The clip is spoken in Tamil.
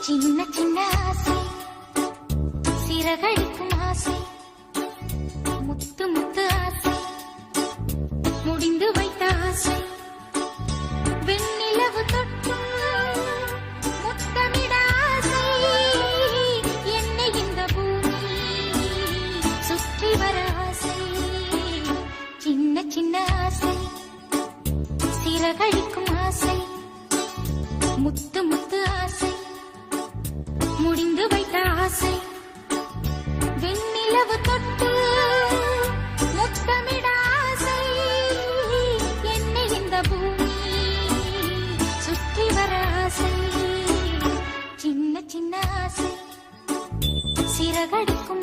சின்ன சின்ன ஆசை, சிறகடிக்கும் ஆசை, முத்து முத்து ஆசை, முடிந்து வைத்த ஆசை, வெண்ணிலவு தொட்டு முத்தமிட ஆசை, என்னை இந்த பூமி சுற்றி வர ஆசை. சின்ன சின்ன ஆசை, சிறகடிக்கும் ஆசை, முத்து முத்து ஆசை, முடிந்து வைத்த ஆசை, வெண்ணிலவு தொட்டு முத்தமிட ஆசை, என்னை இந்த பூமி சுற்றி வர ஆசை. சின்ன சின்ன ஆசை, சிறகடிக்கும்